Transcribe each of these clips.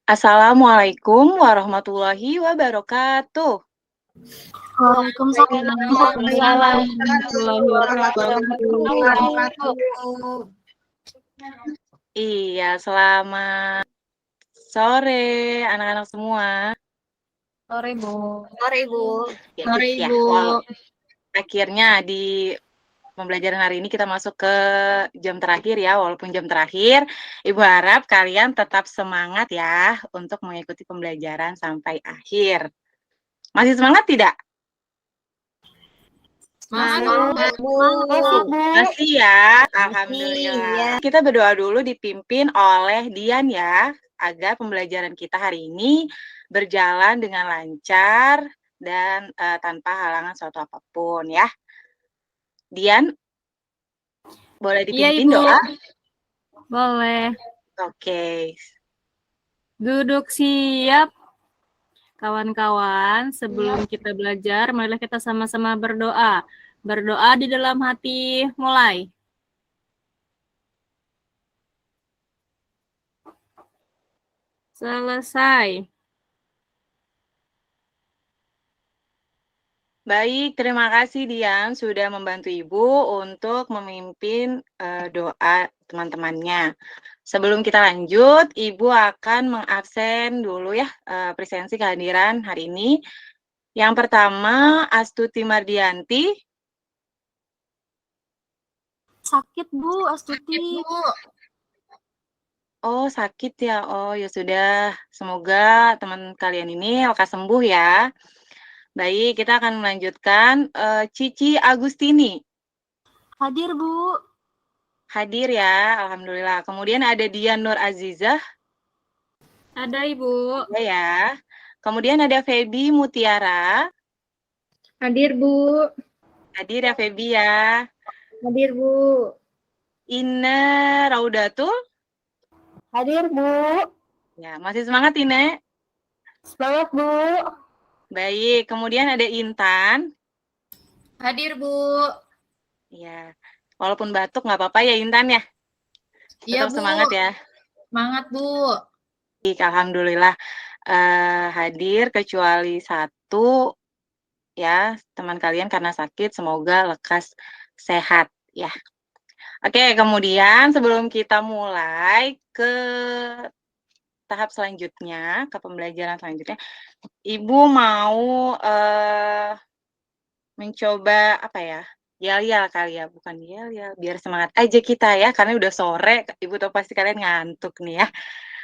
Assalamualaikum warahmatullahi wabarakatuh. Waalaikumsalam Waalaikumsalam warahmatullahi wabarakatuh. Iya, selamat sore anak-anak semua. Sore, Bu. Sore, Ibu. Ya, Sore, ya, Ibu. akhirnya di pembelajaran hari ini kita masuk ke jam terakhir ya, walaupun jam terakhir, Ibu harap kalian tetap semangat ya untuk mengikuti pembelajaran sampai akhir. Masih semangat tidak? Semangat, Bu. Masih ya, alhamdulillah. Kita berdoa dulu dipimpin oleh Dian ya, agar pembelajaran kita hari ini berjalan dengan lancar dan tanpa halangan suatu apapun ya. Dian, boleh dipimpin Ibu. doa? Boleh. Oke. Duduk siap. Kawan-kawan, sebelum kita belajar, marilah kita sama-sama berdoa. Berdoa di dalam hati, mulai. Selesai. Baik, terima kasih Dian sudah membantu Ibu untuk memimpin doa teman-temannya. Sebelum kita lanjut, Ibu akan mengabsen dulu ya presensi kehadiran hari ini. Yang pertama, Astuti Mardianti. Sakit, Bu, Astuti. Oh, sakit ya. Oh, ya sudah. Semoga teman kalian ini lekas sembuh ya. Baik, kita akan melanjutkan Cici Agustini. Hadir, Bu. Hadir ya, alhamdulillah. Kemudian ada Dian Nur Azizah. Ada, Ibu. Ada ya. Kemudian ada Feby Mutiara. Hadir, Bu. Hadir ya Feby ya. Hadir, Bu. Ine Raudatul. Hadir, Bu. Ya, masih semangat Ine? Semangat, Bu. Baik, kemudian ada Intan. Hadir, Bu. Ya, walaupun batuk nggak apa-apa ya Intan ya. Iya, Tetap Bu. semangat ya. Semangat, Bu. Baik, alhamdulillah hadir kecuali satu ya teman kalian karena sakit, semoga lekas sehat ya. Oke, kemudian sebelum kita mulai ke tahap selanjutnya, ke pembelajaran selanjutnya, Ibu mau mencoba apa ya? Yel-yel kali ya, bukan yel-yel, biar semangat aja kita ya, karena udah sore, Ibu tahu pasti kalian ngantuk nih ya.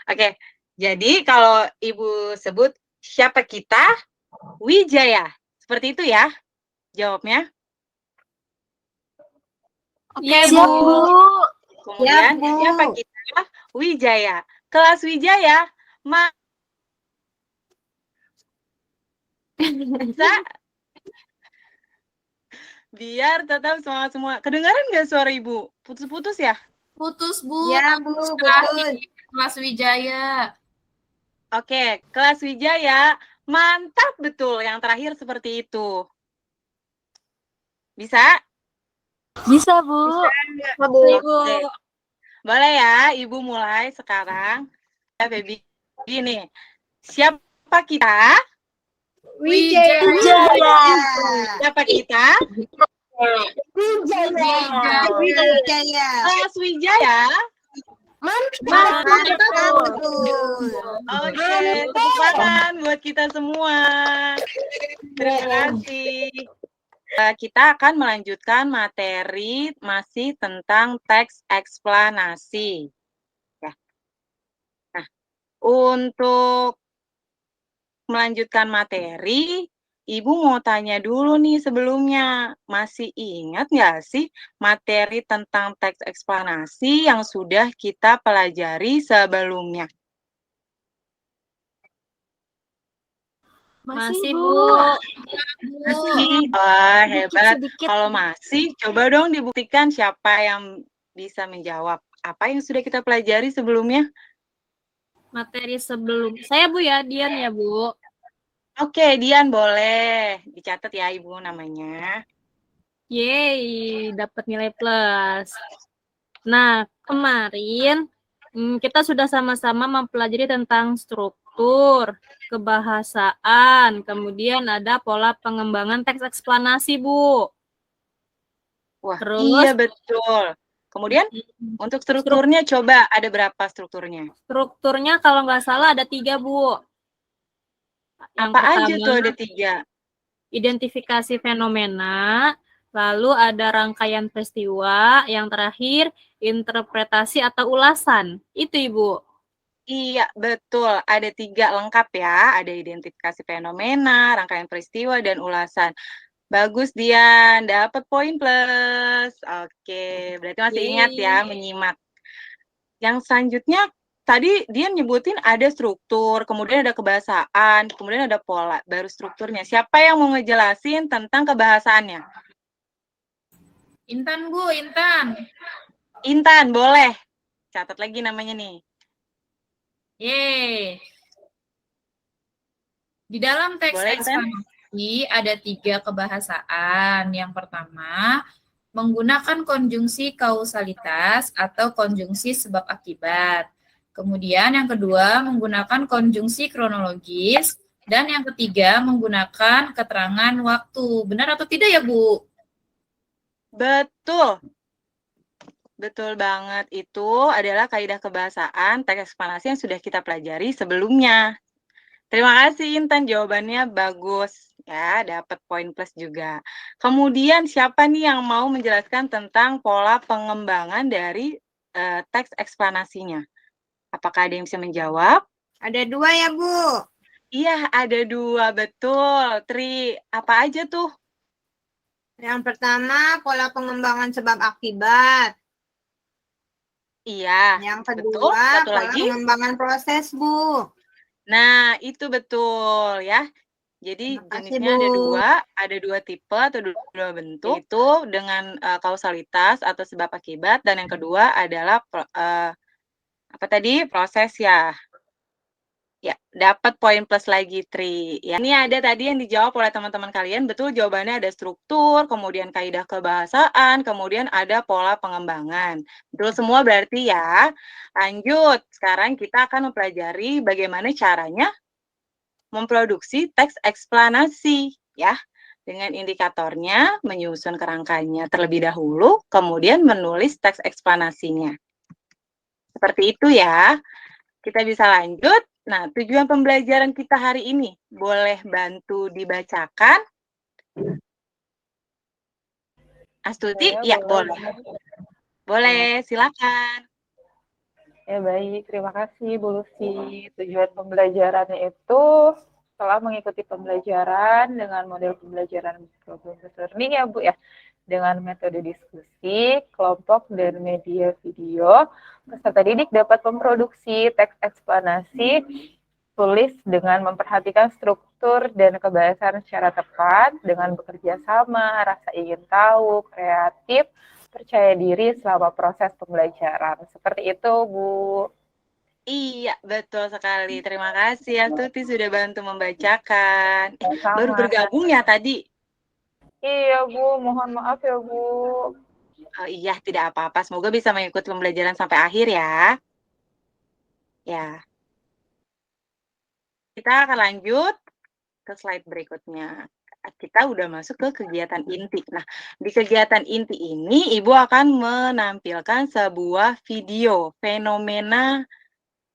Oke, jadi kalau Ibu sebut siapa kita, Wijaya. Seperti itu ya jawabnya. Oke, Bu. Kemudian siapa kita, Wijaya. Kelas Wijaya, bisa biar tetap semangat semua. Kedengaran nggak suara Ibu? Putus-putus ya? Putus, Bu. Ya, Bu, betul. Kelas Wijaya. Oke, kelas Wijaya, mantap betul. Yang terakhir seperti itu. Bisa? Bisa, Bu. Bisa, Bu. Oke. Boleh ya, Ibu mulai sekarang. Ya, Baby. Gini, siapa kita? Wijaya. Siapa kita? Wijaya. Kelas Wijaya. Mantap, betul. Oke, tepuk tangan buat kita semua. Terima kasih. Kita akan melanjutkan materi masih tentang teks eksplanasi. Ya. Nah, untuk melanjutkan materi, Ibu mau tanya dulu nih sebelumnya, masih ingat nggak sih materi tentang teks eksplanasi yang sudah kita pelajari sebelumnya? Masih, Bu. Masih? Wah, hebat. Sedikit. Kalau masih, coba dong dibuktikan siapa yang bisa menjawab. Apa yang sudah kita pelajari sebelumnya? Materi sebelum. Saya, Bu ya, Dian ya, Bu. Oke, Dian boleh. Dicatat ya Ibu namanya. Yeay, dapat nilai plus. Nah, kemarin Kita sudah sama-sama mempelajari tentang struktur, kebahasaan, kemudian ada pola pengembangan teks eksplanasi, Bu. Wah, Terus iya betul. Kemudian untuk strukturnya coba ada berapa strukturnya? strukturnya kalau nggak salah ada 3, Bu. Yang Apa pertama, aja tuh ada 3? identifikasi fenomena, lalu ada rangkaian peristiwa, yang terakhir interpretasi atau ulasan. Itu, Ibu. Iya, betul. Ada 3 lengkap ya. Ada identifikasi fenomena, rangkaian peristiwa, dan ulasan. Bagus, Dian. Dapat poin plus. Oke, berarti masih ingat ya menyimak. Yang selanjutnya, tadi Dian nyebutin ada struktur, kemudian ada kebahasaan, kemudian ada pola, baru strukturnya. Siapa yang mau ngejelasin tentang kebahasaannya? Intan, Bu, Intan. Intan, boleh. Catat lagi namanya nih. Yeay. Di dalam teks Boleh, Intan? eksplanasi ada 3 kebahasaan. Yang pertama, menggunakan konjungsi kausalitas atau konjungsi sebab akibat. Kemudian yang kedua, menggunakan konjungsi kronologis. Dan yang ketiga, menggunakan keterangan waktu. Benar atau tidak ya, Bu? Betul. Betul banget. Itu adalah kaidah kebahasaan teks eksplanasi yang sudah kita pelajari sebelumnya. Terima kasih Intan, jawabannya bagus. Ya, dapat poin plus juga. Kemudian siapa nih yang mau menjelaskan tentang pola pengembangan dari teks eksplanasinya? Apakah ada yang bisa menjawab? Ada 2 ya, Bu. Iya, ada 2, betul. Tri, apa aja tuh? Yang pertama, pola pengembangan sebab akibat. Iya, Yang betul. kedua, Satu pola lagi. pengembangan proses, Bu. Nah, itu betul ya. Jadi Terima kasih, jenisnya Bu. ada dua tipe atau dua bentuk. Itu dengan kausalitas atau sebab akibat, dan yang kedua adalah apa tadi? Proses ya. Ya, dapat poin plus lagi, Tri. Ya, ini ada tadi yang dijawab oleh teman-teman kalian. Betul, jawabannya ada struktur, kemudian kaidah kebahasaan, kemudian ada pola pengembangan. Betul semua berarti ya. Lanjut, sekarang kita akan mempelajari bagaimana caranya memproduksi teks eksplanasi, ya. Dengan indikatornya, menyusun kerangkanya terlebih dahulu, kemudian menulis teks eksplanasinya. Seperti itu ya. Kita bisa lanjut. Nah, tujuan pembelajaran kita hari ini, boleh bantu dibacakan? Astuti? Ya, boleh. Boleh, silakan. Ya baik, terima kasih Bu Lucy. Tujuan pembelajarannya itu setelah mengikuti pembelajaran dengan model pembelajaran problem learning ya Bu ya, dengan metode diskusi, kelompok, dan media video, peserta didik dapat memproduksi teks eksplanasi tulis dengan memperhatikan struktur dan kebahasaan secara tepat, dengan bekerja sama, rasa ingin tahu, kreatif, percaya diri selama proses pembelajaran. Seperti itu, Bu. Iya, betul sekali. Terima kasih Astuti sudah bantu membacakan. Sama. Baru bergabung ya tadi? Iya, Bu. Mohon maaf ya, Bu. Oh, iya, tidak apa-apa. Semoga bisa mengikuti pembelajaran sampai akhir ya. Ya. Kita akan lanjut ke slide berikutnya. Kita udah masuk ke kegiatan inti. Nah, di kegiatan inti ini Ibu akan menampilkan sebuah video fenomena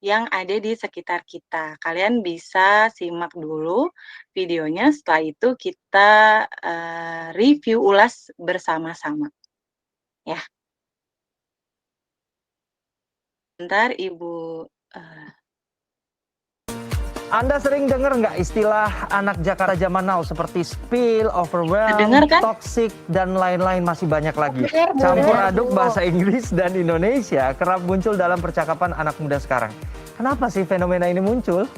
yang ada di sekitar kita. Kalian bisa simak dulu videonya, setelah itu kita review ulas bersama-sama. Ya. Bentar Ibu. Anda sering dengar nggak istilah anak Jakarta zaman now seperti spill, overwhelm, Dengar kan? toxic, dan lain-lain masih banyak lagi. Campur aduk bahasa Inggris dan Indonesia kerap muncul dalam percakapan anak muda sekarang. Kenapa sih fenomena ini muncul?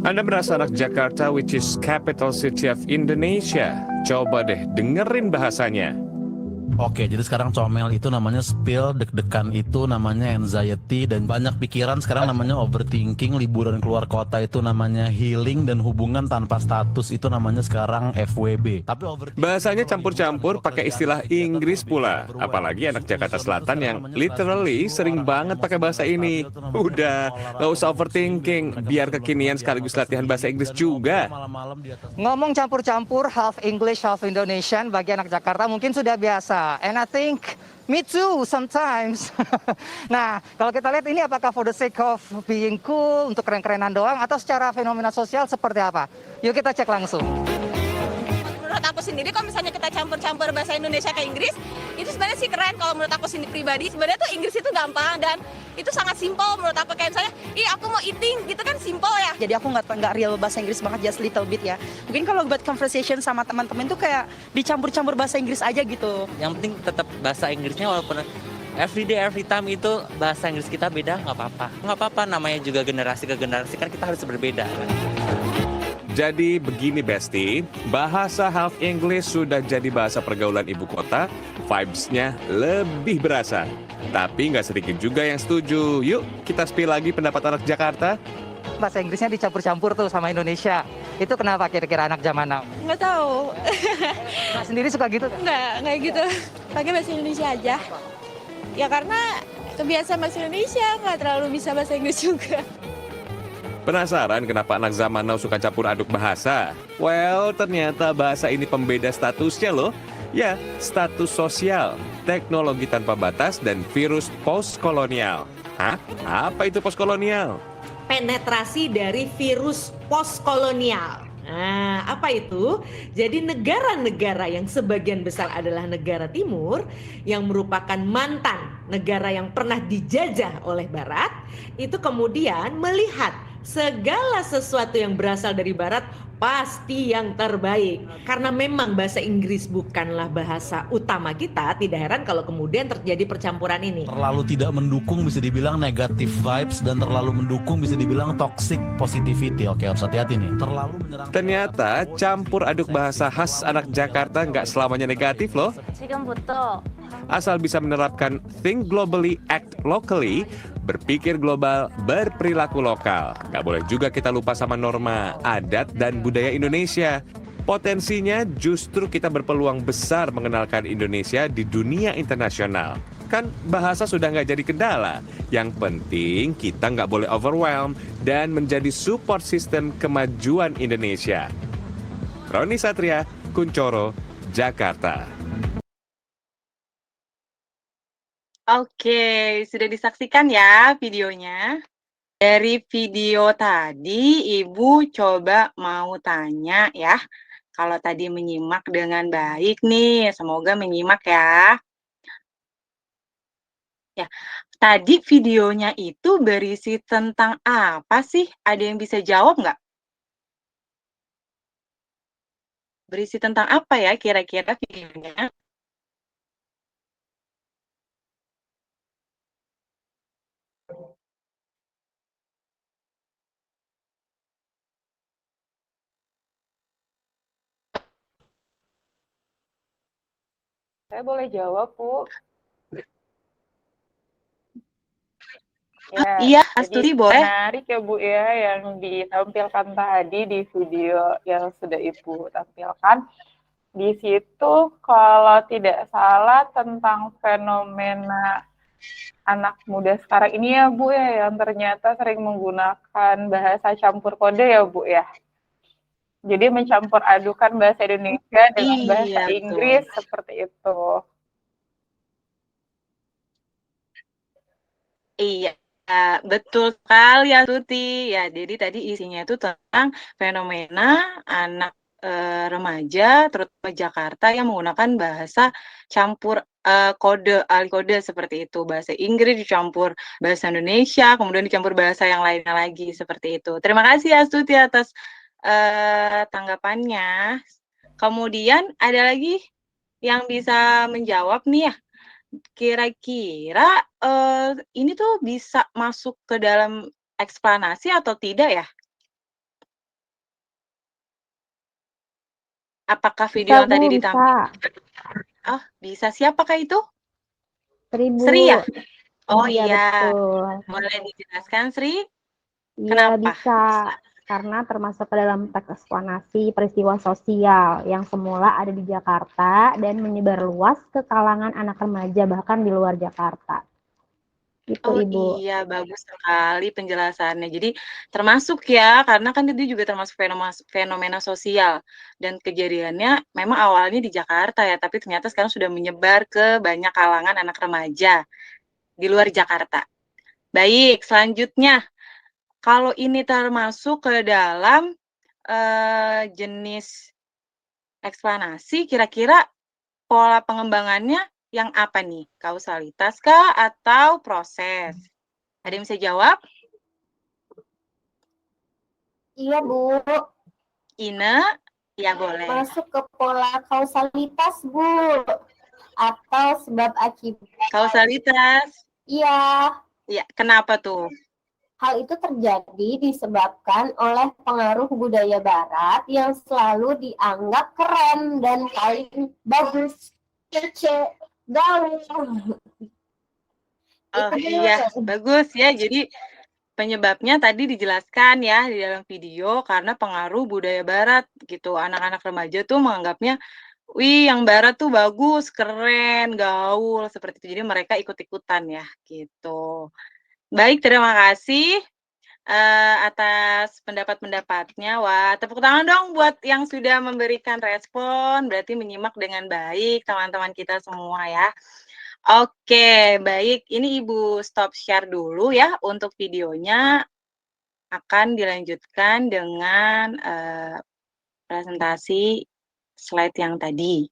Anda merasa anak Jakarta, which is capital city of Indonesia. Coba deh dengerin bahasanya. Oke, jadi sekarang comel itu namanya spill, deg-degan itu namanya anxiety, dan banyak pikiran sekarang namanya overthinking, liburan keluar kota itu namanya healing, dan hubungan tanpa status itu namanya sekarang FWB. Tapi Bahasanya campur-campur pakai istilah Inggris pula. Apalagi anak Jakarta Selatan yang literally sering banget pakai bahasa ini. Udah, gak usah overthinking. Biar kekinian sekaligus latihan bahasa Inggris juga. Ngomong campur-campur, half English, half Indonesian, bagi anak Jakarta mungkin sudah biasa. And I think me too sometimes. Nah, kalau kita lihat ini apakah for the sake of being cool, untuk keren-kerenan doang, atau secara fenomena sosial seperti apa? Yuk kita cek langsung. Menurut aku sendiri kalau misalnya kita campur-campur bahasa Indonesia ke Inggris, itu sebenarnya sih keren kalau menurut aku sendiri pribadi. Sebenarnya tuh Inggris itu gampang dan itu sangat simpel menurut aku. Kayak misalnya, aku mau eating gitu kan simpel ya. Jadi aku nggak real bahasa Inggris banget, just little bit ya. Mungkin kalau buat conversation sama teman-teman tuh kayak dicampur-campur bahasa Inggris aja gitu. Yang penting tetap bahasa Inggrisnya, walaupun every day, every time itu bahasa Inggris kita beda, nggak apa-apa. Nggak apa-apa, namanya juga generasi ke generasi, kan kita harus berbeda. Jadi begini Besti, bahasa half English sudah jadi bahasa pergaulan ibu kota, vibes-nya lebih berasa. Tapi nggak sedikit juga yang setuju. Yuk kita spill lagi pendapat anak Jakarta. Bahasa Inggrisnya dicampur-campur tuh sama Indonesia. Itu kenapa kira-kira anak zaman now? Nggak tahu. Nah, sendiri suka gitu? Nggak gitu. Pakai bahasa Indonesia aja. Ya karena kebiasaan bahasa Indonesia, nggak terlalu bisa bahasa Inggris juga. Penasaran kenapa anak zaman now suka campur aduk bahasa? Well, ternyata bahasa ini pembeda statusnya loh. Ya, status sosial, teknologi tanpa batas, dan virus postkolonial. Hah? Apa itu postkolonial? Penetrasi dari virus postkolonial. Nah, apa itu? Jadi negara-negara yang sebagian besar adalah negara timur yang merupakan mantan negara yang pernah dijajah oleh Barat, itu kemudian melihat segala sesuatu yang berasal dari Barat pasti yang terbaik. Karena memang bahasa Inggris bukanlah bahasa utama kita, tidak heran kalau kemudian terjadi percampuran ini. terlalu tidak mendukung bisa dibilang negative vibes, dan terlalu mendukung bisa dibilang toxic positivity. Oke, harus hati-hati nih. Terlalu menyerang. Ternyata campur aduk bahasa khas anak Jakarta nggak selamanya negatif loh. Asal bisa menerapkan think globally, act locally, berpikir global, berperilaku lokal. Gak boleh juga kita lupa sama norma, adat, dan budaya Indonesia. Potensinya justru kita berpeluang besar mengenalkan Indonesia di dunia internasional. Kan bahasa sudah nggak jadi kendala. Yang penting kita nggak boleh overwhelm dan menjadi support system kemajuan Indonesia. Roni Satria, Kuncoro, Jakarta. Oke, sudah disaksikan ya videonya. Dari video tadi, Ibu coba mau tanya ya. Kalau tadi menyimak dengan baik nih, semoga menyimak ya. Ya, tadi videonya itu berisi tentang apa sih? Ada yang bisa jawab nggak? Berisi tentang apa ya kira-kira videonya? Saya boleh jawab, Bu. Ya, Iya, jadi Asturi boleh. menarik ya Bu ya yang ditampilkan tadi di video yang sudah Ibu tampilkan. Di situ kalau tidak salah tentang fenomena anak muda sekarang ini ya Bu ya, yang ternyata sering menggunakan bahasa campur kode ya Bu ya. Jadi mencampur adukan bahasa Indonesia dengan bahasa Iya, Inggris betul. seperti itu. Iya, betul sekali ya Tuti. Ya, jadi tadi isinya itu tentang fenomena anak remaja, terutama Jakarta yang menggunakan bahasa campur kode, alih kode seperti itu. Bahasa Inggris dicampur bahasa Indonesia, kemudian dicampur bahasa yang lainnya lagi seperti itu. Terima kasih ya Tuti atas tanggapannya. Kemudian ada lagi yang bisa menjawab nih ya. Kira-kira ini tuh bisa masuk ke dalam eksplanasi atau tidak ya? Apakah video yang tadi ditampilkan? Oh, Bisa. Siapakah itu? Sri, Bu. Sri ya? Oh Iya, iya. betul. Boleh dijelaskan, Sri? Iya, Kenapa? bisa. Karena termasuk ke dalam teks eksplanasi peristiwa sosial yang semula ada di Jakarta dan menyebar luas ke kalangan anak remaja bahkan di luar Jakarta. Gitu, Oh Ibu. iya, bagus sekali penjelasannya. Jadi termasuk ya, karena kan itu juga termasuk fenomena sosial dan kejadiannya memang awalnya di Jakarta ya, tapi ternyata sekarang sudah menyebar ke banyak kalangan anak remaja di luar Jakarta. Baik, selanjutnya kalau ini termasuk ke dalam jenis eksplanasi, kira-kira pola pengembangannya yang apa nih? Kausalitas kah atau proses? Ada yang bisa jawab? Iya, Bu. Ine? Ya, boleh. Masuk ke pola kausalitas, Bu. Atau sebab akibat. Kausalitas? Iya. Iya, kenapa tuh? Hal itu terjadi disebabkan oleh pengaruh budaya barat yang selalu dianggap keren dan paling bagus, kece, gaul. Oh iya, bagus ya. Jadi penyebabnya tadi dijelaskan ya di dalam video karena pengaruh budaya barat gitu. Anak-anak remaja tuh menganggapnya, wih yang barat tuh bagus, keren, gaul, seperti itu. Jadi mereka ikut-ikutan ya gitu. Baik, terima kasih atas pendapat-pendapatnya. Wah, tepuk tangan dong buat yang sudah memberikan respon, berarti menyimak dengan baik teman-teman kita semua ya. Oke, baik. Ini Ibu stop share dulu ya untuk videonya. Akan dilanjutkan dengan presentasi slide yang tadi.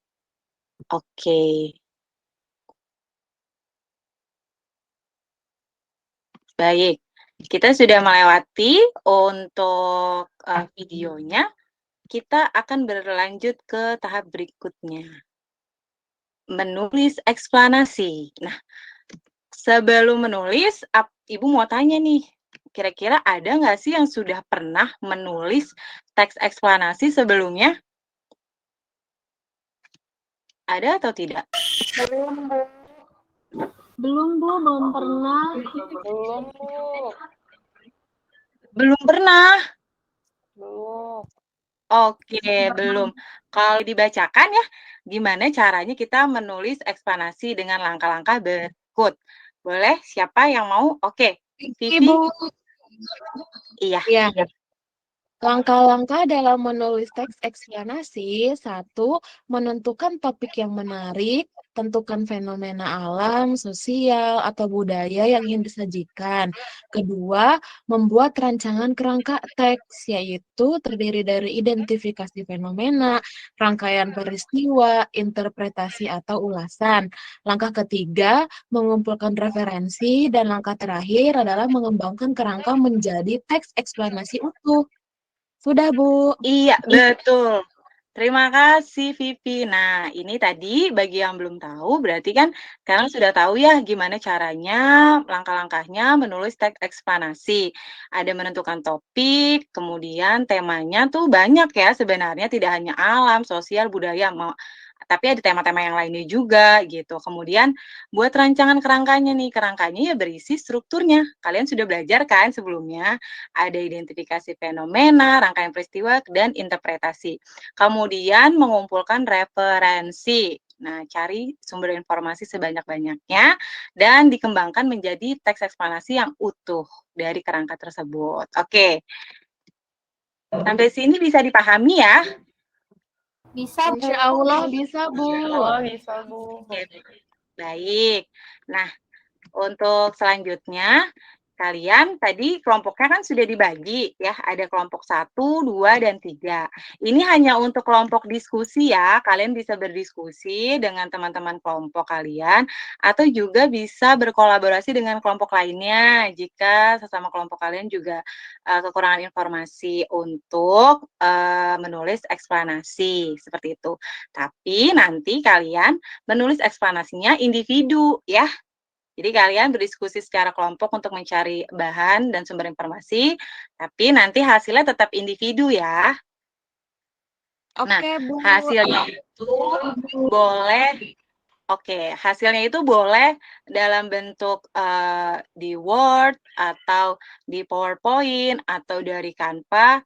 Oke. Baik, kita sudah melewati untuk videonya. Kita akan berlanjut ke tahap berikutnya. Menulis eksplanasi. Nah, sebelum menulis, Ibu mau tanya nih, kira-kira ada nggak sih yang sudah pernah menulis teks eksplanasi sebelumnya? Ada atau tidak? Belum, Bu. Belum, Bu, belum pernah. Belum, Bu. Belum pernah? Belum. Oke, belum. Kalau dibacakan ya, gimana caranya kita menulis eksplanasi dengan langkah-langkah berikut. Boleh? Siapa yang mau? Oke, Vivi. Ibu. Iya. Iya. Langkah-langkah dalam menulis teks eksplanasi, 1. Menentukan topik yang menarik, tentukan fenomena alam, sosial, atau budaya yang ingin disajikan. 2. Membuat rancangan kerangka teks, yaitu terdiri dari identifikasi fenomena, rangkaian peristiwa, interpretasi atau ulasan. Langkah 3, mengumpulkan referensi, dan langkah terakhir adalah mengembangkan kerangka menjadi teks eksplanasi utuh. Sudah, Bu. Iya, betul. Terima kasih, Vivi. Nah, ini tadi bagi yang belum tahu, berarti kan sekarang sudah tahu ya gimana caranya, langkah-langkahnya menulis teks eksplanasi. Ada menentukan topik, kemudian temanya tuh banyak ya sebenarnya, tidak hanya alam, sosial, budaya, tapi ada tema-tema yang lainnya juga gitu. Kemudian buat rancangan kerangkanya nih, kerangkanya ya berisi strukturnya. Kalian sudah belajar kan sebelumnya, ada identifikasi fenomena, rangkaian peristiwa, dan interpretasi. Kemudian mengumpulkan referensi. Nah, cari sumber informasi sebanyak-banyaknya dan dikembangkan menjadi teks eksplanasi yang utuh dari kerangka tersebut. Oke. Sampai sini bisa dipahami ya? Bisa, Bu. Insya Allah bisa, Bu. Oh, bisa, Bu. Oke, baik. Nah, untuk selanjutnya, kalian tadi kelompoknya kan sudah dibagi ya, ada kelompok 1, 2, dan 3. Ini hanya untuk kelompok diskusi ya, kalian bisa berdiskusi dengan teman-teman kelompok kalian, atau juga bisa berkolaborasi dengan kelompok lainnya, jika sesama kelompok kalian juga kekurangan informasi untuk menulis eksplanasi, seperti itu. Tapi nanti kalian menulis eksplanasinya individu ya, jadi kalian berdiskusi secara kelompok untuk mencari bahan dan sumber informasi, tapi nanti hasilnya tetap individu ya. Nah, Oke, Bu. hasilnya itu boleh Oke, hasilnya itu boleh dalam bentuk di Word atau di PowerPoint atau dari Canva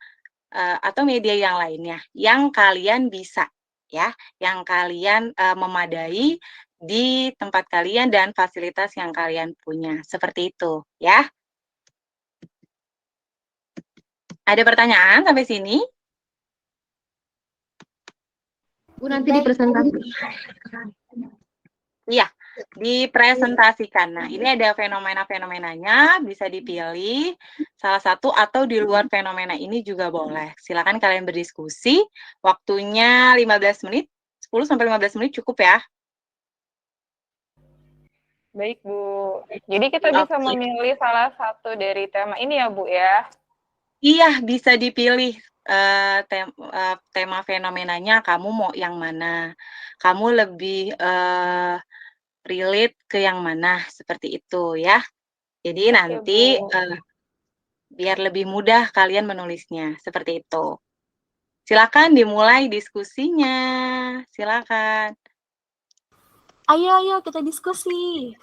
atau media yang lainnya yang kalian bisa ya, yang kalian memadai di tempat kalian dan fasilitas yang kalian punya. Seperti itu ya. Ada pertanyaan sampai sini? Bu, nanti dipresentasikan. Iya, dipresentasikan. Nah, ini ada fenomena-fenomenanya, bisa dipilih salah satu atau di luar fenomena ini juga boleh. Silakan kalian berdiskusi. Waktunya 15 menit, 10 sampai 15 menit cukup ya. Baik, Bu. Jadi kita bisa memilih salah satu dari tema ini ya, Bu ya? Iya, bisa dipilih tema fenomenanya, kamu mau yang mana. Kamu lebih relate ke yang mana, seperti itu ya. Jadi nanti biar lebih mudah kalian menulisnya, seperti itu. Silakan dimulai diskusinya, silakan. Ayo kita diskusi.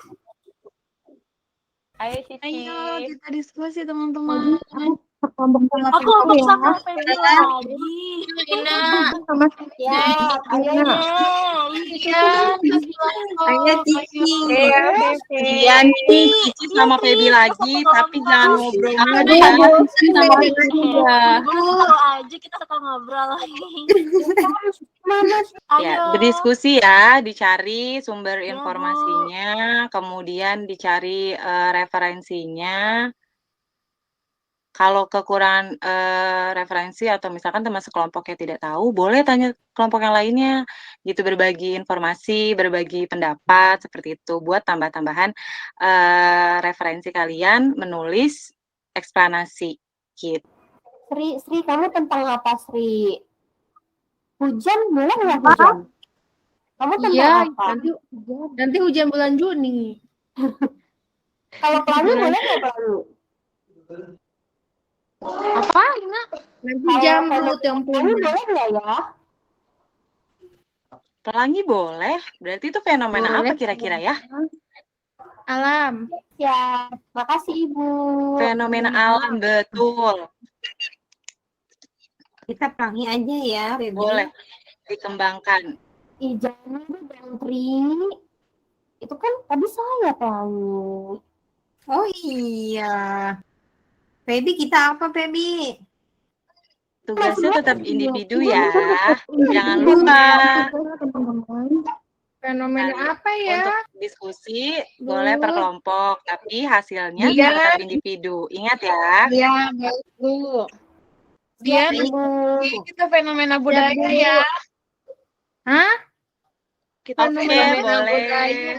Ayo Cici. Ayo kita diskusi teman-teman. Aku sama Feby lagi. Ya, ayo Cici. Iya nih, Cici sama Feby lagi, tapi jangan ngobrol mulu ya. Aja kita suka ngobrol. Ya, berdiskusi ya, dicari sumber informasinya, kemudian dicari referensinya. Kalau kekurangan referensi atau misalkan teman sekelompok yang tidak tahu, boleh tanya kelompok yang lainnya, gitu, berbagi informasi, berbagi pendapat, seperti itu, buat tambah-tambahan referensi kalian menulis eksplanasi, gitu. Sri, kamu tentang apa, Sri? Hujan, boleh nggak hujan? Kamu tentang apa? Nanti hujan bulan Juni. Kalau pelangi boleh nggak pelangi? Apa, Ina? Nanti jamrut yang punya. Boleh nggak ya? Pelangi boleh, berarti itu fenomena apa kira-kira ya? Alam. Ya, makasih Ibu. Fenomena alam, betul. Kita pelangi aja ya, Feby. Boleh dikembangkan. Ih, jangan dong, Tri. Itu kan tadi saya pelangi. Oh iya. Feby, kita apa, Feby? Tugasnya tetap individu ya. Jangan lupa. Fenomena apa ya? Untuk diskusi boleh per kelompok, tapi hasilnya tetap individu. Ingat ya. Iya, baik, Bu. Biar kita fenomena budaya ya. Hah? Kita fenomena boleh.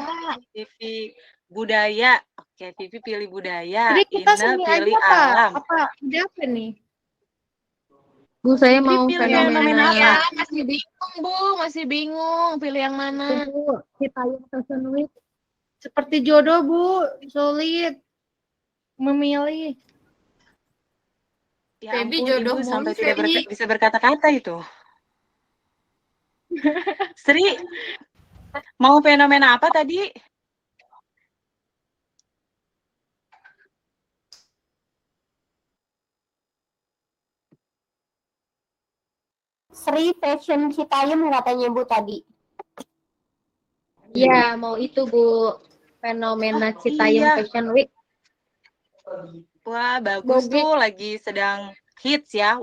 Vivi budaya. Oke, Vivi pilih budaya. Jadi kita Ina pilih aja, alam. Apa? Ide apa nih? Bu, saya mau fenomena apa? Masih bingung, Bu. Masih bingung. Pilih yang mana? Bu, kita yang Fashion Week. Seperti jodoh, Bu. Sulit memilih. Ya Feby ampun, jodoh Ibu sampai mulu, tidak Feby. bisa berkata-kata itu. Sri, mau fenomena apa tadi? Sri Fashion Citayam katanya Bu tadi. Iya, mau itu, Bu. Fenomena Citayam Fashion Week. Wah, bagus tuh, lagi sedang hits ya.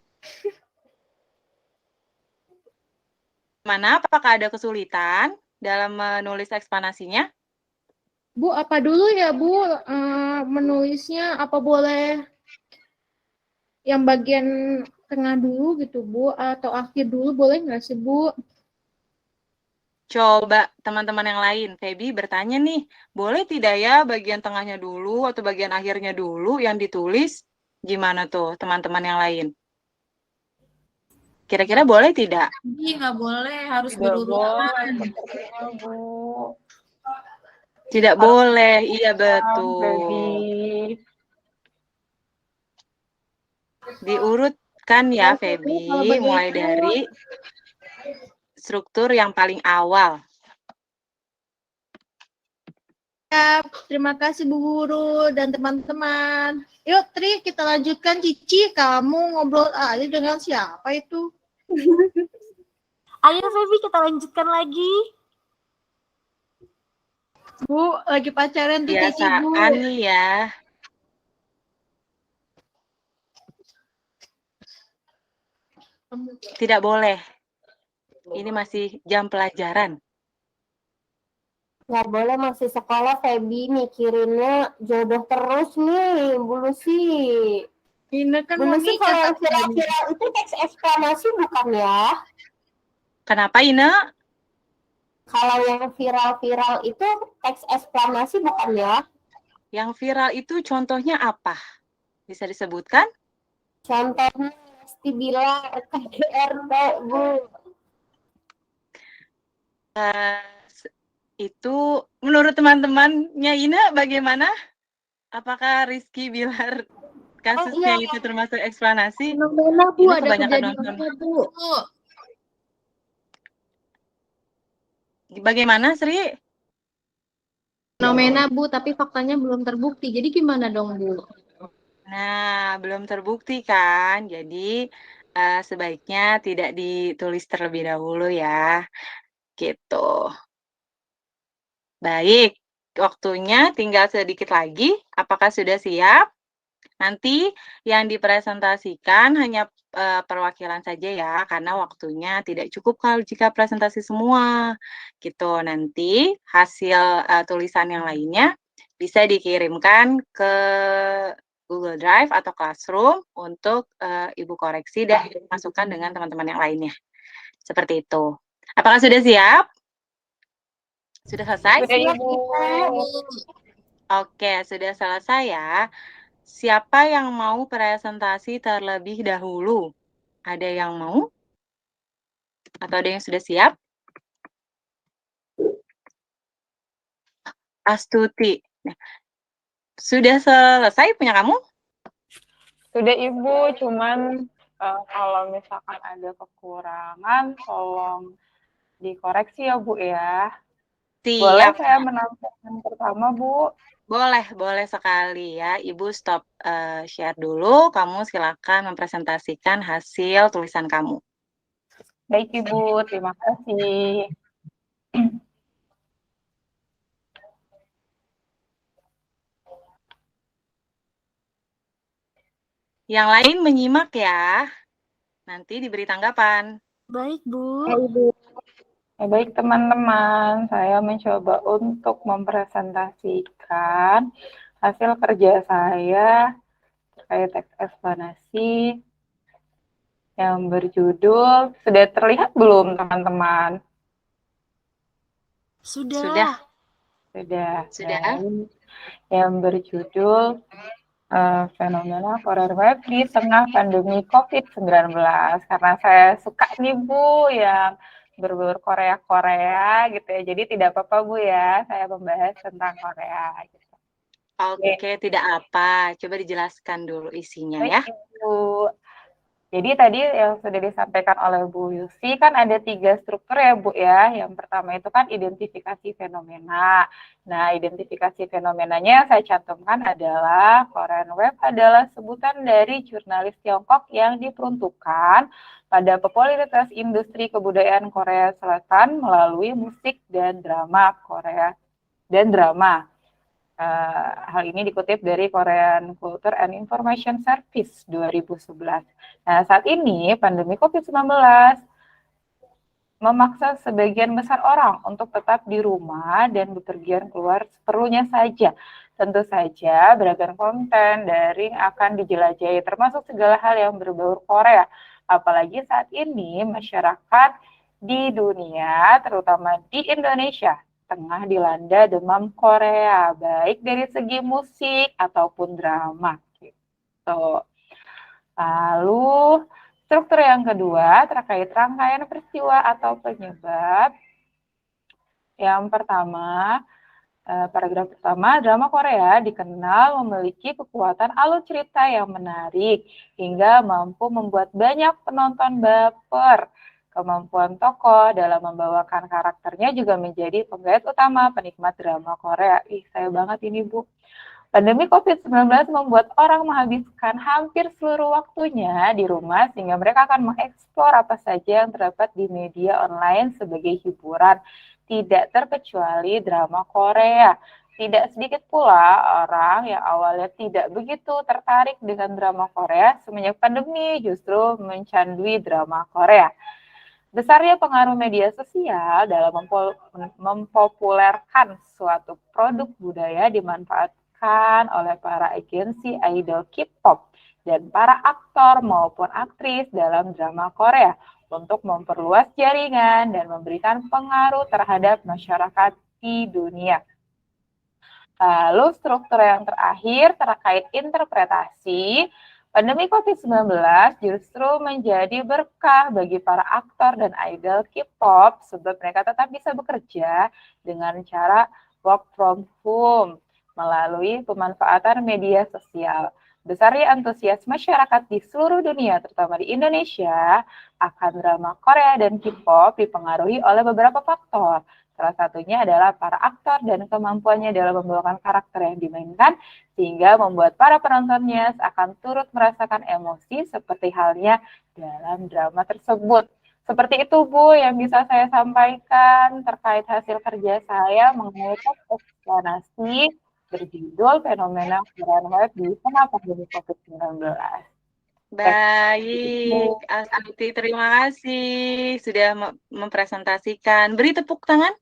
Mana, apakah ada kesulitan dalam menulis eksplanasinya? Bu, apa dulu ya, Bu? Menulisnya apa boleh yang bagian tengah dulu gitu, Bu? Atau akhir dulu boleh nggak sih, Bu? Coba teman-teman yang lain, Feby bertanya nih, boleh tidak ya bagian tengahnya dulu atau bagian akhirnya dulu yang ditulis? Gimana tuh teman-teman yang lain? Kira-kira boleh tidak? Nggak boleh, harus berurutan. Tidak boleh, iya betul. Diurutkan ya, Feby, mulai dari struktur yang paling awal. Terima kasih Bu Guru dan teman-teman. Yuk Tri, kita lanjutkan. Cici, kamu ngobrol aja dengan siapa itu? Ayo Febi, kita lanjutkan lagi. Bu, lagi pacaran tuh Cici, Bu. Biasaan nih ya. Tidak boleh. Ini masih jam pelajaran. Nggak boleh, masih sekolah. Feby mikirinnya jodoh terus nih, Bu Lucy. Ini kan Bu mau Lucy, nikah kalau yang katanya. viral-viral itu teks eksklamasi bukan ya? Kenapa Ine? Kalau yang viral-viral itu teks eksklamasi bukan ya? Yang viral itu contohnya apa? Bisa disebutkan? Contohnya Lesti Bilar, KDRT, Bu. Itu menurut teman-temannya Ina bagaimana? Apakah Rizky Bilar kasusnya iya. itu termasuk eksplanasi? Fenomena Bu, Ina ada kebanyakan kejadiannya nonton. Bu. Bagaimana Sri? Fenomena Bu, tapi faktanya belum terbukti. Jadi gimana dong Bu? Nah, belum terbukti kan? Jadi sebaiknya tidak ditulis terlebih dahulu ya. Gitu. Baik, waktunya tinggal sedikit lagi. Apakah sudah siap? Nanti yang dipresentasikan hanya perwakilan saja ya, karena waktunya tidak cukup kalau jika presentasi semua. Gitu. Nanti hasil tulisan yang lainnya bisa dikirimkan ke Google Drive atau Classroom untuk Ibu koreksi dan masukkan dengan teman-teman yang lainnya. Seperti itu. Apakah sudah siap? Sudah selesai? Sudah Ibu. Oke, sudah selesai ya. Siapa yang mau presentasi terlebih dahulu? Ada yang mau? Atau ada yang sudah siap? Astuti. Sudah selesai punya kamu? Sudah Ibu, cuman kalau misalkan ada kekurangan, tolong dikoreksi ya Bu ya. Boleh Siap. saya menampilkan pertama Bu? Boleh sekali ya. Ibu stop share dulu. Kamu silakan mempresentasikan hasil tulisan kamu. Baik Ibu, terima kasih. Yang lain menyimak ya. Nanti diberi tanggapan. Baik, Bu. Baik teman-teman, saya mencoba untuk mempresentasikan hasil kerja saya terkait teks eksplanasi yang berjudul, sudah terlihat belum teman-teman? Sudah. Sudah. Sudah. Yang berjudul fenomena Korean Web di tengah pandemi COVID-19. Karena saya suka nih Bu yang berbau Korea gitu ya. Jadi tidak apa-apa Bu ya, saya membahas tentang Korea. Gitu. Oke, tidak apa. Coba dijelaskan dulu isinya ya. Baik, Ibu. Jadi tadi yang sudah disampaikan oleh Bu Yusi kan ada 3 struktur ya Bu ya. Yang pertama itu kan identifikasi fenomena. Nah, identifikasi fenomenanya yang saya cantumkan adalah Korean Web adalah sebutan dari jurnalis Tiongkok yang diperuntukkan pada popularitas industri kebudayaan Korea Selatan melalui musik dan drama Korea dan drama. Hal ini dikutip dari Korean Culture and Information Service 2011. Nah, saat ini pandemi COVID-19 memaksa sebagian besar orang untuk tetap di rumah dan bepergian keluar seperlunya saja. Tentu saja beragam konten daring akan dijelajahi, termasuk segala hal yang berbau Korea. Apalagi saat ini masyarakat di dunia, terutama di Indonesia, tengah dilanda demam Korea, baik dari segi musik ataupun drama. Gitu. Lalu, struktur yang kedua terkait rangkaian peristiwa atau penyebab. Yang pertama, paragraf pertama, drama Korea dikenal memiliki kekuatan alur cerita yang menarik hingga mampu membuat banyak penonton baper. Kemampuan tokoh dalam membawakan karakternya juga menjadi penggait utama penikmat drama Korea. Ih, saya banget ini, Bu. Pandemi COVID-19 membuat orang menghabiskan hampir seluruh waktunya di rumah sehingga mereka akan mengeksplor apa saja yang terdapat di media online sebagai hiburan, tidak terkecuali drama Korea. Tidak sedikit pula orang yang awalnya tidak begitu tertarik dengan drama Korea semenjak pandemi justru mencandui drama Korea. Besarnya pengaruh media sosial dalam mempopulerkan suatu produk budaya dimanfaatkan oleh para agensi idol K-pop dan para aktor maupun aktris dalam drama Korea untuk memperluas jaringan dan memberikan pengaruh terhadap masyarakat di dunia. Lalu struktur yang terakhir terkait interpretasi, pandemi COVID-19 justru menjadi berkah bagi para aktor dan idol K-pop sebab mereka tetap bisa bekerja dengan cara work from home melalui pemanfaatan media sosial. Besarnya antusias masyarakat di seluruh dunia, terutama di Indonesia, akan drama Korea dan K-pop dipengaruhi oleh beberapa faktor. Salah satunya adalah para aktor dan kemampuannya dalam membawakan karakter yang dimainkan, sehingga membuat para penontonnya akan turut merasakan emosi seperti halnya dalam drama tersebut. Seperti itu, Bu, yang bisa saya sampaikan terkait hasil kerja saya mengenai teks eksplanasi berjudul Fenomena Korean Web di Tengah Pandemi COVID-19. Baik, Astuti, terima kasih sudah mempresentasikan. Beri tepuk tangan.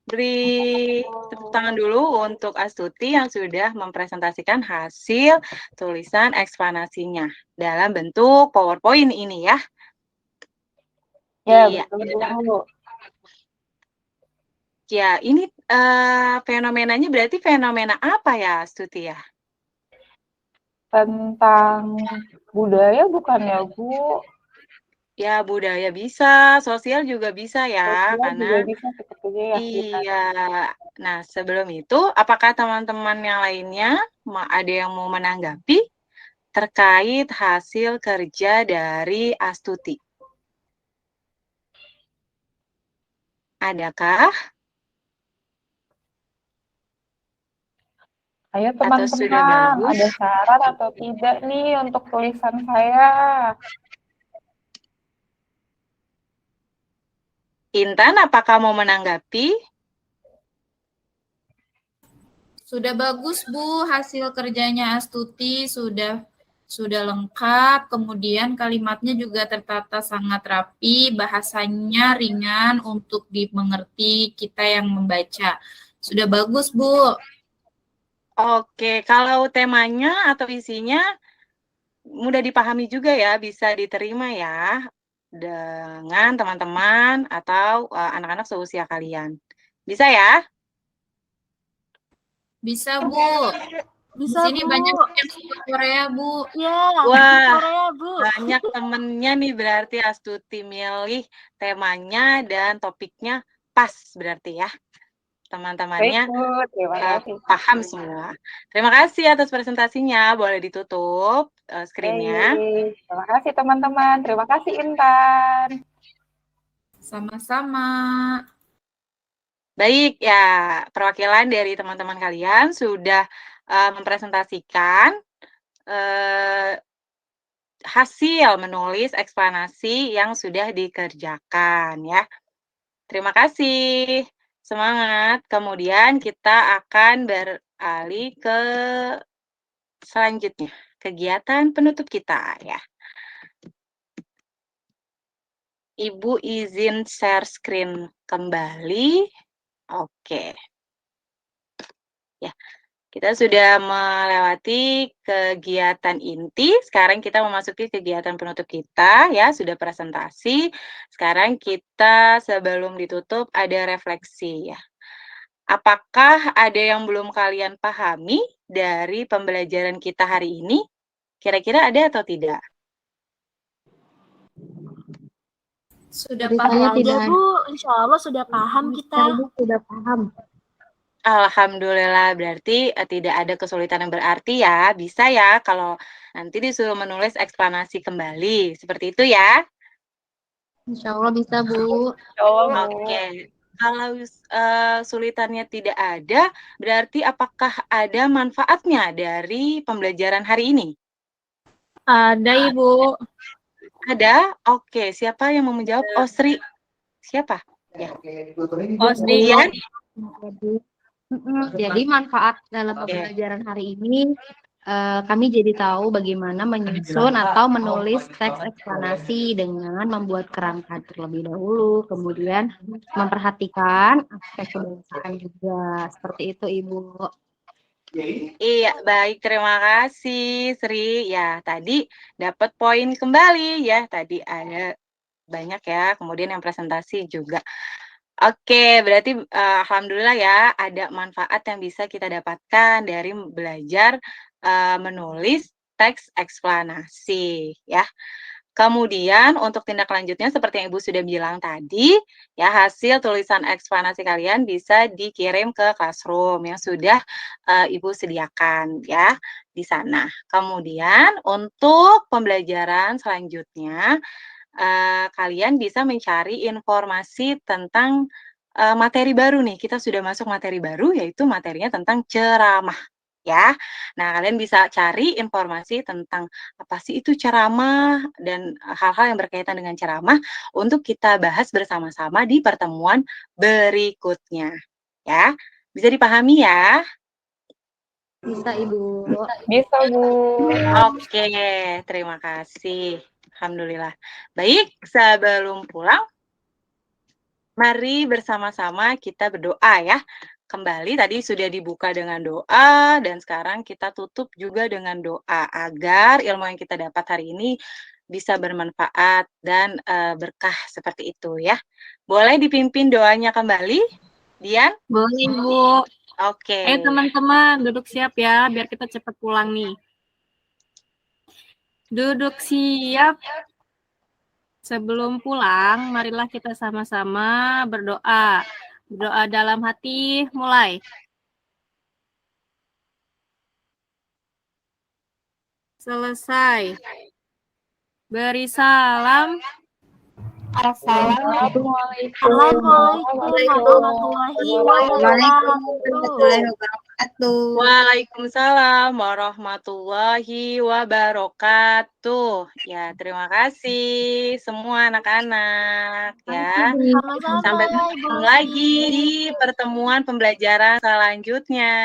Beri tepuk tangan dulu untuk Astuti yang sudah mempresentasikan hasil tulisan eksplanasinya dalam bentuk PowerPoint ini ya. Ya, betul, Bu. Ya, ini fenomenanya berarti fenomena apa ya, Astuti ya? Tentang budaya bukannya, Bu? Ya, budaya bisa, sosial juga bisa ya, Sosial karena juga bisa sepertinya ya. iya. Nah, sebelum itu, apakah teman-teman yang lainnya ada yang mau menanggapi terkait hasil kerja dari Astuti? Adakah? Ayo Atau sudah teman-teman, bagus? ada syarat atau tidak nih untuk tulisan saya? Intan, apakah mau menanggapi? Sudah bagus, Bu. Hasil kerjanya Astuti sudah lengkap. Kemudian kalimatnya juga tertata sangat rapi, bahasanya ringan untuk dimengerti kita yang membaca. Sudah bagus, Bu. Oke, kalau temanya atau isinya mudah dipahami juga ya, bisa diterima ya dengan teman-teman atau anak-anak seusia kalian. Bisa ya? Bisa, Bu. Bisa, Di sini Bu. banyak yang suka Korea, Bu. Ya, Wah, Korea, Bu. banyak temennya nih berarti Astuti milih temanya dan topiknya pas berarti ya. Teman-temannya paham semua. Terima kasih atas presentasinya. Boleh ditutup screen-nya. Terima kasih teman-teman. Terima kasih Intan. Sama-sama. Baik, ya perwakilan dari teman-teman kalian sudah mempresentasikan hasil menulis eksplanasi yang sudah dikerjakan ya. Terima kasih. Semangat. Kemudian kita akan beralih ke selanjutnya, kegiatan penutup kita ya. Ibu izin share screen kembali. Oke. Ya, kita sudah melewati kegiatan inti. Sekarang kita memasuki kegiatan penutup kita ya, sudah presentasi. Sekarang kita sebelum ditutup ada refleksi ya. Apakah ada yang belum kalian pahami dari pembelajaran kita hari ini? Kira-kira ada atau tidak? Sudah Ceritanya paham, tidak Bu. Insya Allah sudah paham kita. Sudah paham. Alhamdulillah, berarti tidak ada kesulitan yang berarti ya. Bisa ya kalau nanti disuruh menulis eksplanasi kembali. Seperti itu ya. Insya Allah bisa, Bu. Oke. Kalau sulitannya tidak ada, berarti apakah ada manfaatnya dari pembelajaran hari ini? Ada, Ibu. Ada? Oke, siapa yang mau menjawab? Oh, Sri. Siapa? Ya. Oh, Sri. Dian? Jadi manfaat dalam pembelajaran hari ini kami jadi tahu bagaimana menyusun atau menulis teks eksplanasi dengan membuat kerangka terlebih dahulu, kemudian memperhatikan aspek kebangsaan juga. Seperti itu, Ibu. Iya, baik. Terima kasih, Sri. Ya, tadi dapat poin kembali ya. Tadi ada banyak ya, kemudian yang presentasi juga. Oke, berarti alhamdulillah ya ada manfaat yang bisa kita dapatkan dari belajar menulis teks eksplanasi ya. Kemudian untuk tindak lanjutnya seperti yang Ibu sudah bilang tadi, ya hasil tulisan eksplanasi kalian bisa dikirim ke classroom yang sudah Ibu sediakan ya di sana. Kemudian untuk pembelajaran selanjutnya kalian bisa mencari informasi tentang materi baru nih. Kita sudah masuk materi baru yaitu materinya tentang ceramah ya. Nah, kalian bisa cari informasi tentang apa sih itu ceramah dan hal-hal yang berkaitan dengan ceramah untuk kita bahas bersama-sama di pertemuan berikutnya ya. Bisa dipahami ya? Bisa, Ibu. Bisa, Bu. Oke, terima kasih. Alhamdulillah. Baik, sebelum pulang, mari bersama-sama kita berdoa ya. Kembali tadi sudah dibuka dengan doa dan sekarang kita tutup juga dengan doa agar ilmu yang kita dapat hari ini bisa bermanfaat dan berkah seperti itu ya. Boleh dipimpin doanya kembali, Dian? Boleh, Bu. Oke. Teman-teman, duduk siap ya, biar kita cepat pulang nih. Duduk siap. Sebelum pulang, marilah kita sama-sama berdoa. Berdoa dalam hati, mulai. Selesai. Beri salam. Assalamualaikum warahmatullahi wabarakatuh. Waalaikumsalam warahmatullahi wabarakatuh. Ya, terima kasih semua anak-anak ya. Sampai ketemu lagi di pertemuan pembelajaran selanjutnya.